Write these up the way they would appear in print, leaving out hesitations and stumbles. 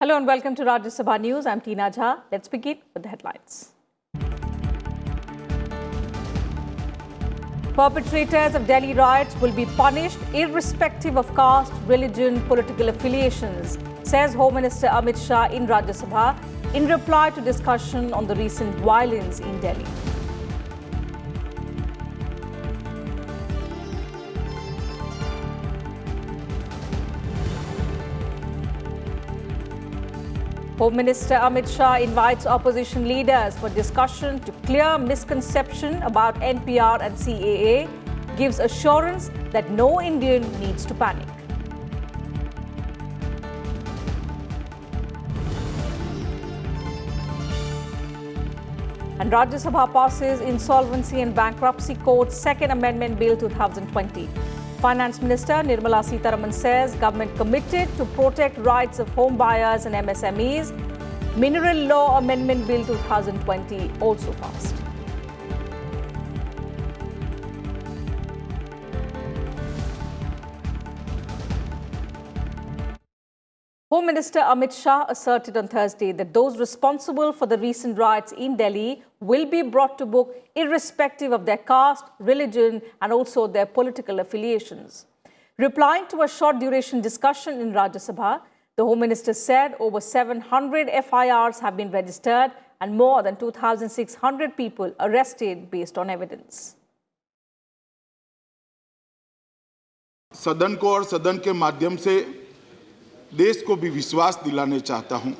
Hello and welcome to Rajya Sabha News. I'm Tina Jha. Let's begin with the headlines. Perpetrators of Delhi riots will be punished irrespective of caste, religion, political affiliations, says Home Minister Amit Shah in Rajya Sabha in reply to discussion on the recent violence in Delhi. Home Minister Amit Shah invites opposition leaders for discussion to clear misconception about NPR and CAA, gives assurance that no Indian needs to panic. And Rajya Sabha passes Insolvency and Bankruptcy Code's Second Amendment Bill 2020. Finance Minister Nirmala Sitharaman says government committed to protect rights of home buyers and MSMEs. Mineral Law Amendment Bill 2020 also passed. Home Minister Amit Shah asserted on Thursday that those responsible for the recent riots in Delhi will be brought to book irrespective of their caste, religion, and also their political affiliations. Replying to a short-duration discussion in Rajya Sabha, the Home Minister said over 700 FIRs have been registered and more than 2,600 people arrested based on evidence. सदन को और सदन के माध्यम से देश को भी विश्वास दिलाने चाहता हूं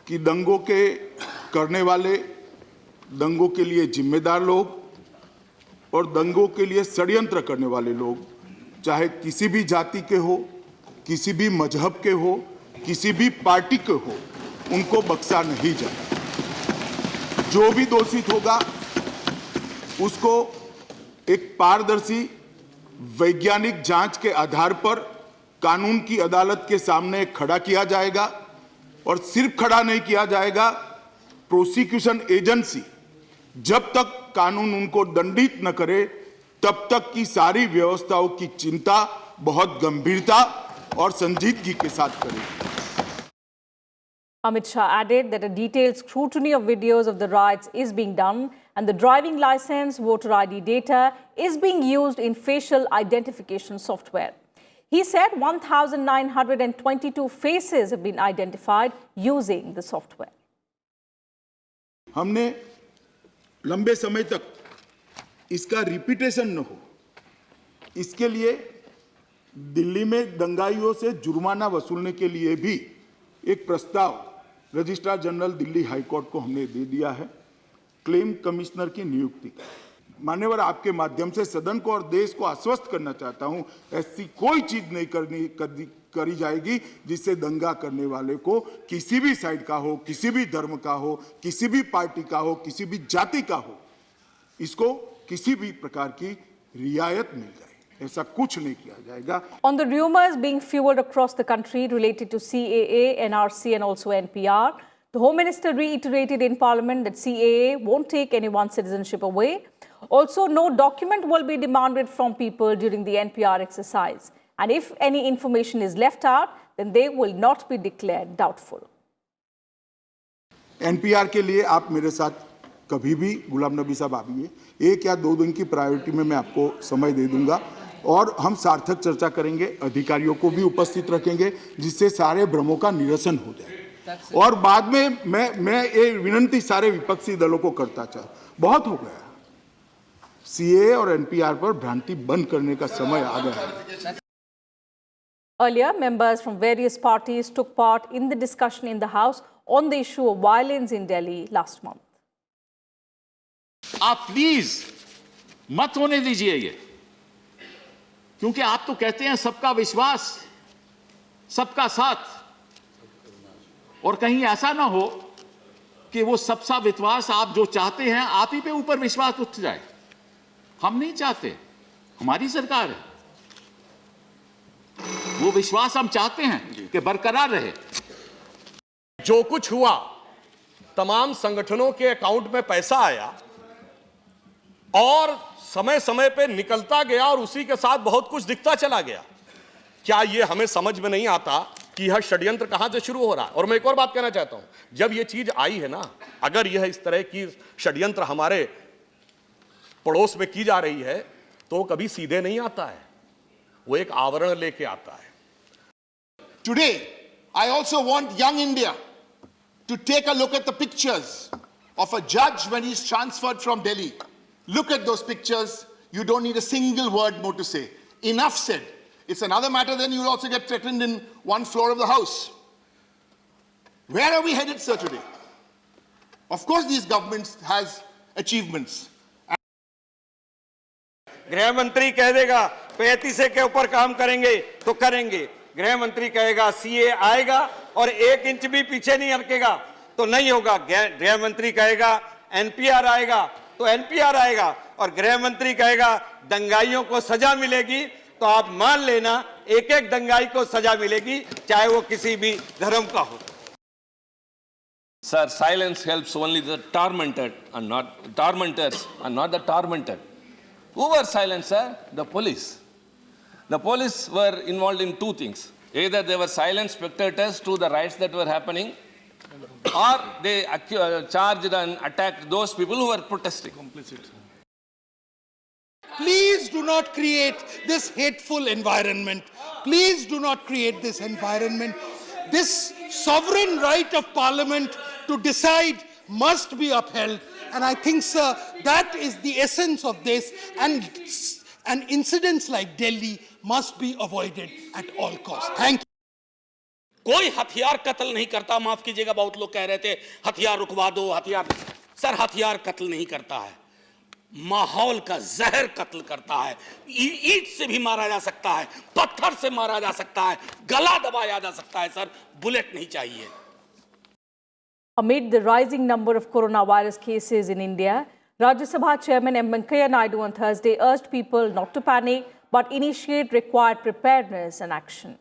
कि दंगों के करने वाले, दंगों के लिए जिम्मेदार लोग और दंगों के लिए षड्यंत्र करने वाले लोग, चाहे किसी भी जाति के हो, किसी भी मजहब के हो, किसी भी पार्टी के हो, उनको बख्शा नहीं जाए। जो भी दोषित होगा उसको एक पारदर्शी वैज्ञानिक जांच के आधार पर कानून की अदालत के सामने खड़ा किया जाएगा और सिर्फ खड़ा नहीं किया जाएगा, प्रोसिक्यूशन एजेंसी जब तक कानून उनको दंडित न करे तब तक की सारी व्यवस्थाओं की चिंता बहुत गंभीरता और संजीदगी के साथ करेगी। Amit Shah added that a detailed scrutiny of videos of the riots is being done and the driving license, voter ID data is being used in facial identification software. He said 1,922 faces have been identified using the software. हमने लंबे समय तक इसका repetition न हो, इसके लिए दिल्ली में दंगाइयों से जुर्माना वसूलने के लिए भी एक प्रस्ताव registrar general Delhi high court को हमने दे दिया है। क्लेम कमिश्नर की नियुक्ति, मान्यवर, आपके माध्यम से सदन को और देश को आश्वस्त करना चाहता हूं, ऐसी कोई चीज नहीं करी जाएगी जिससे दंगा करने वाले को किसी भी साइड का हो, किसी भी धर्म का हो, किसी भी पार्टी का हो, किसी भी जाति का हो, इसको किसी भी प्रकार की रियायत मिल जाए, ऐसा कुछ नहीं किया जाएगा। On the rumors being fueled across the country related to CAA, NRC and also NPR, the Home Minister reiterated in Parliament that CAA won't take anyone's citizenship away. Also, no document will be demanded from people during the NPR exercise. And if any information is left out, then they will not be declared doubtful. NPR के लिए आप मेरे साथ कभी भी गुलाम नबी साहब आइए, 1 या 2 दिन की प्रायोरिटी में मैं आपको समय दे दूंगा और हम सार्थक चर्चा करेंगे, अधिकारियों को भी उपस्थित रखेंगे जिससे सारे भ्रमों का निरसन हो जाए। और बाद में मैं ये विनती सारे विपक्षी दलों को करता चाहूँ, बहुत हो गया, सीए और एनपीआर पर भ्रांति बंद करने का समय आ गया है। Earlier, members from various parties took part in the discussion in the House on the issue of violence in Delhi last month. आप प्लीज मत होने दीजिए ये, क्योंकि आप तो कहते हैं सबका विश्वास, सबका साथ, और कहीं ऐसा ना हो कि वो सबका विश्वास आप जो चाहते हैं आप ही पे ऊपर विश्वास उठ जाए। हम नहीं चाहते, हमारी सरकार है, वो विश्वास हम चाहते हैं कि बरकरार रहे। जो कुछ हुआ, तमाम संगठनों के अकाउंट में पैसा आया और समय समय पे निकलता गया और उसी के साथ बहुत कुछ दिखता चला गया। क्या ये हमें समझ में नहीं आता कि यह षड्यंत्र कहां से शुरू हो रहा है। और मैं एक और बात कहना चाहता हूं, जब यह चीज आई है ना, अगर यह इस तरह की षड्यंत्र हमारे पड़ोस में की जा रही है तो कभी सीधे नहीं आता है, वो एक आवरण लेके आता है। Today, I also want young India to take a look at the pictures of a judge when he's transferred from Delhi. Look at those pictures. You don't need a single word more to say. Enough said. It's another matter, then you'll also get threatened in one floor of the house. Where are we headed, sir, today? Of course, these governments has achievements. गृह मंत्री कह देगा 35 के ऊपर काम करेंगे तो करेंगे, गृह मंत्री कहेगा सीए आएगा और 1 इंच भी पीछे नहीं हटकेगा तो नहीं होगा, गृह मंत्री कहेगा एनपीआर आएगा तो एनपीआर आएगा, और गृह मंत्री कहेगा दंगाइयों को सजा मिलेगी तो आप मान लेना एक एक दंगाई को सजा मिलेगी, चाहे वो किसी भी धर्म का हो। Sir, silence helps only the tormented and not tormentors and not the tormented. Who were silent, sir? The police. The police were involved in two things. Either they were silent spectators to the riots that were happening, or they charged and attacked those people who were protesting. Please do not create this hateful environment. Please do not create this environment. This sovereign right of Parliament to decide must be upheld. And I think, sir, that is the essence of this. And incidents like Delhi must be avoided at all costs. Thank you. कोई हथियार कत्ल नहीं करता, माफ कीजिएगा, बहुत लोग कह रहे थे हथियार रुकवा दो, हथियार। सर, हथियार कत्ल नहीं करता है, माहौल का जहर कत्ल करता है। ईंट से भी मारा जा सकता है, पत्थर से मारा जा सकता है, गला दबाया जा सकता है, सर, बुलेट नहीं चाहिए। Amid the rising number of coronavirus cases in India, Rajya Sabha Chairman M. Venkaiah Naidu on Thursday urged people not to panic but initiate required preparedness and action.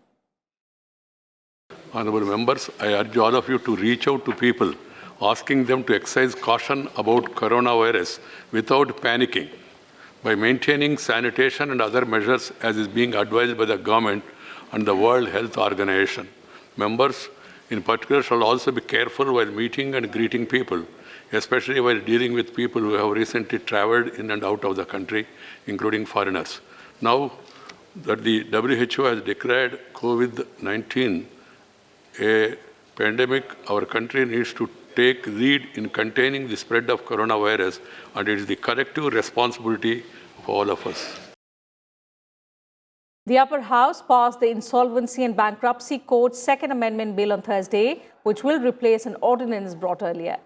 Honourable members, I urge all of you to reach out to people, asking them to exercise caution about coronavirus without panicking by maintaining sanitation and other measures as is being advised by the government and the World Health Organization. Members, in particular, shall also be careful while meeting and greeting people, especially while dealing with people who have recently travelled in and out of the country, including foreigners. Now that the WHO has declared COVID-19 a pandemic, our country needs to take lead in containing the spread of coronavirus, and it is the collective responsibility of all of us. The Upper House passed the Insolvency and Bankruptcy Code's Second Amendment Bill on Thursday, which will replace an ordinance brought earlier.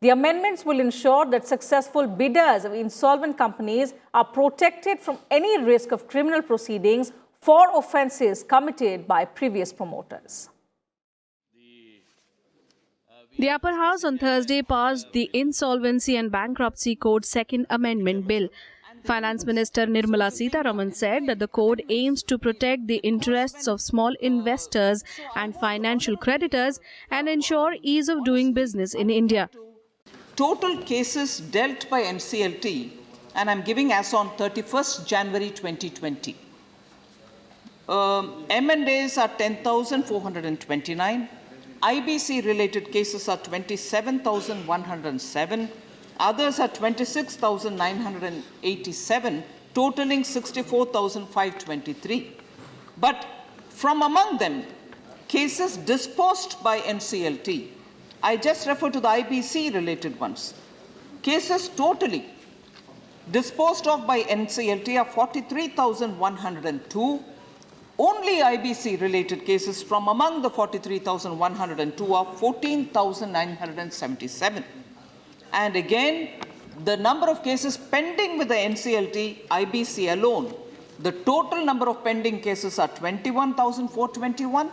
The amendments will ensure that successful bidders of insolvent companies are protected from any risk of criminal proceedings for offences committed by previous promoters. The Upper House on Thursday passed the Insolvency and Bankruptcy Code's Second Amendment Bill. Finance Minister Nirmala Sitharaman said that the code aims to protect the interests of small investors and financial creditors and ensure ease of doing business in India. Total cases dealt by NCLT, and I'm giving as on 31st January 2020. M&As are 10,429. IBC-related cases are 27,107. Others are 26,987, totaling 64,523. But from among them, cases disposed by NCLT, I just refer to the IBC-related ones. Cases totally disposed of by NCLT are 43,102. Only IBC-related cases from among the 43,102 are 14,977. And again, the number of cases pending with the NCLT, IBC alone, the total number of pending cases are 21,421,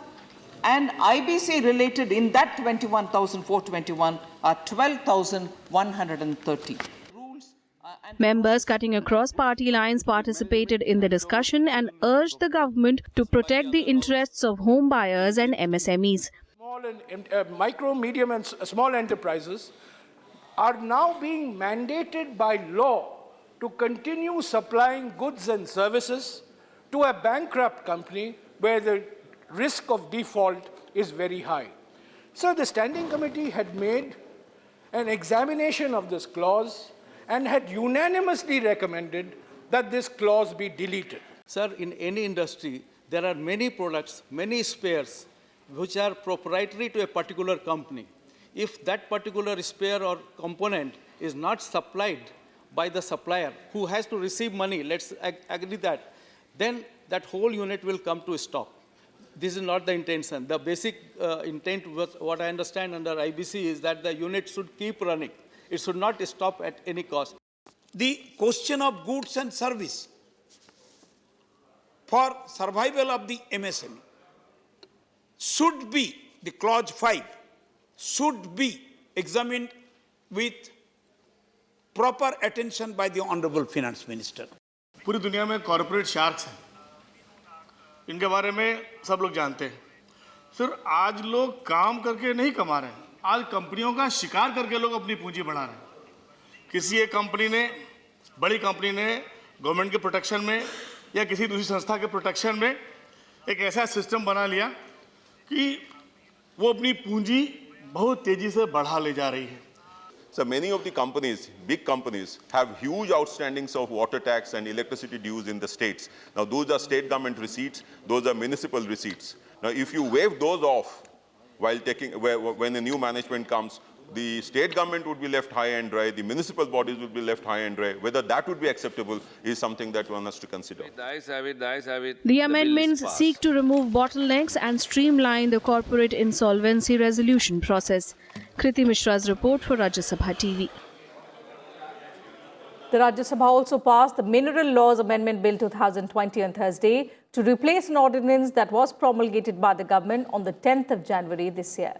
and IBC related in that 21,421 are 12,130. Members cutting across party lines participated in the discussion and urged the government to protect the interests of home buyers and MSMEs. Small and micro, medium and small enterprises are now being mandated by law to continue supplying goods and services to a bankrupt company where the risk of default is very high. So the Standing Committee had made an examination of this clause and had unanimously recommended that this clause be deleted. Sir, in any industry, there are many products, many spares, which are proprietary to a particular company. If that particular spare or component is not supplied by the supplier, who has to receive money, let's agree that, then that whole unit will come to stop. This is not the intention. The basic intent, what I understand under IBC, is that the unit should keep running. It should not stop at any cost. The question of goods and service for survival of the MSME should be, the clause 5, should be examined with proper attention by the Honorable Finance Minister. पूरी दुनिया में corporate sharks हैं, इनके बारे में सब लोग जानते हैं। सर, आज लोग काम करके नहीं कमा रहे हैं, आज कंपनियों का शिकार करके लोग अपनी पूंजी बढ़ा रहे हैं। किसी एक कंपनी ने, बड़ी कंपनी ने गवर्नमेंट के प्रोटेक्शन में या किसी दूसरी संस्था के प्रोटेक्शन में एक ऐसा सिस्टम बना लिया कि वो अपनी पूंजी बहुत तेजी से बढ़ा ले जा रही है। So many of the companies, big companies, have huge outstandings of water tax and electricity dues in the states. Now those are state government receipts, those are municipal receipts. Now if you waive those off while when a new management comes, the state government would be left high and dry, the municipal bodies would be left high and dry. Whether that would be acceptable is something that one has to consider. The amendments seek to remove bottlenecks and streamline the corporate insolvency resolution process. Kriti Mishra's report for Rajya Sabha TV. The Rajya Sabha also passed the Mineral Laws Amendment Bill 2020 on Thursday to replace an ordinance that was promulgated by the government on the 10th of January this year.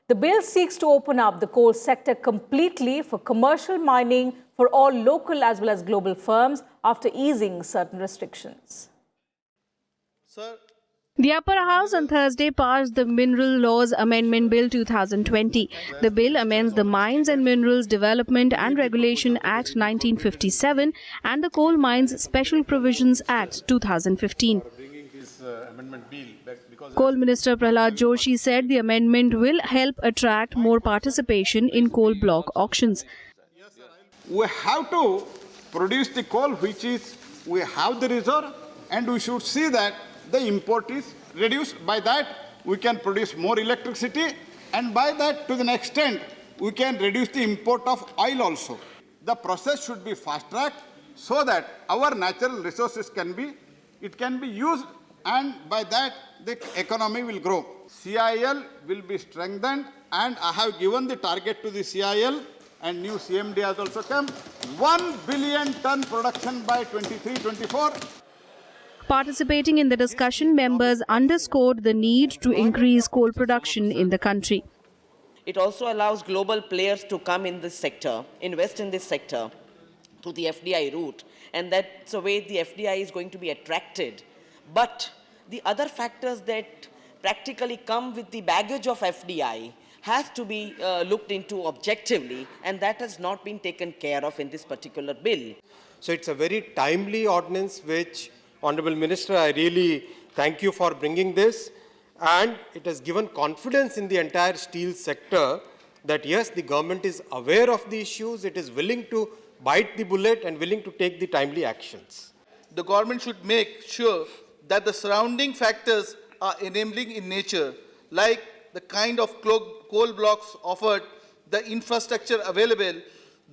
The bill seeks to open up the coal sector completely for commercial mining for all local as well as global firms after easing certain restrictions. Sir, The Upper House on Thursday passed the Mineral Laws Amendment Bill 2020. The bill amends the Mines and Minerals Development and Regulation Act 1957 and the Coal Mines Special Provisions Act 2015. Coal Minister Prahlad Joshi said the amendment will help attract more participation in coal block auctions. We have to produce the coal we have the reserve, and we should see that the import is reduced. By that, we can produce more electricity, and by that, to the extent, we can reduce the import of oil also. The process should be fast-tracked so that our natural resources can be used, and by that, the economy will grow. CIL will be strengthened, and I have given the target to the CIL, and new CMD has also come, 1 billion ton production by 23-24. Participating in the discussion, members underscored the need to increase coal production in the country. It also allows global players to come in this sector, invest in this sector through the FDI route, and that's the way the FDI is going to be attracted. But the other factors that practically come with the baggage of FDI has to be looked into objectively, and that has not been taken care of in this particular bill. So it's a very timely ordinance which, Honorable Minister, I really thank you for bringing this, and it has given confidence in the entire steel sector that yes, the government is aware of the issues, it is willing to bite the bullet and willing to take the timely actions. The government should make sure that the surrounding factors are enabling in nature, like the kind of coal blocks offered, the infrastructure available,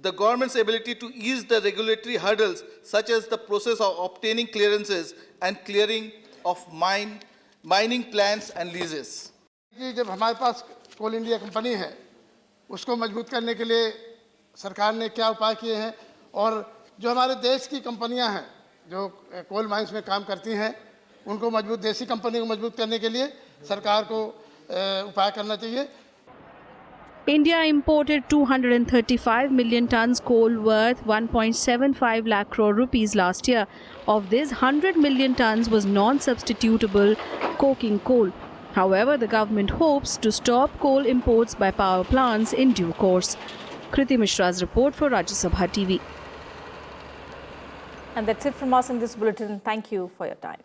the government's ability to ease the regulatory hurdles, such as the process of obtaining clearances and clearing of mining plans and leases. जब हमारे पास कोल India company है, उसको मजबूत करने के लिए सरकार ने क्या उपाय किए हैं, और जो हमारे देश की कंपनियां हैं जो कोल माइंस में काम करती हैं, उनको मजबूत, देसी कंपनी को मजबूत करने के लिए सरकार को उपाय करना चाहिए. India imported 235 million tons coal worth 1.75 lakh crore rupees last year. Of this, 100 million tons was non-substitutable coking coal. However, the government hopes to stop coal imports by power plants in due course. Kriti Mishra's report for Rajya Sabha TV. And that's it from us in this bulletin. Thank you for your time.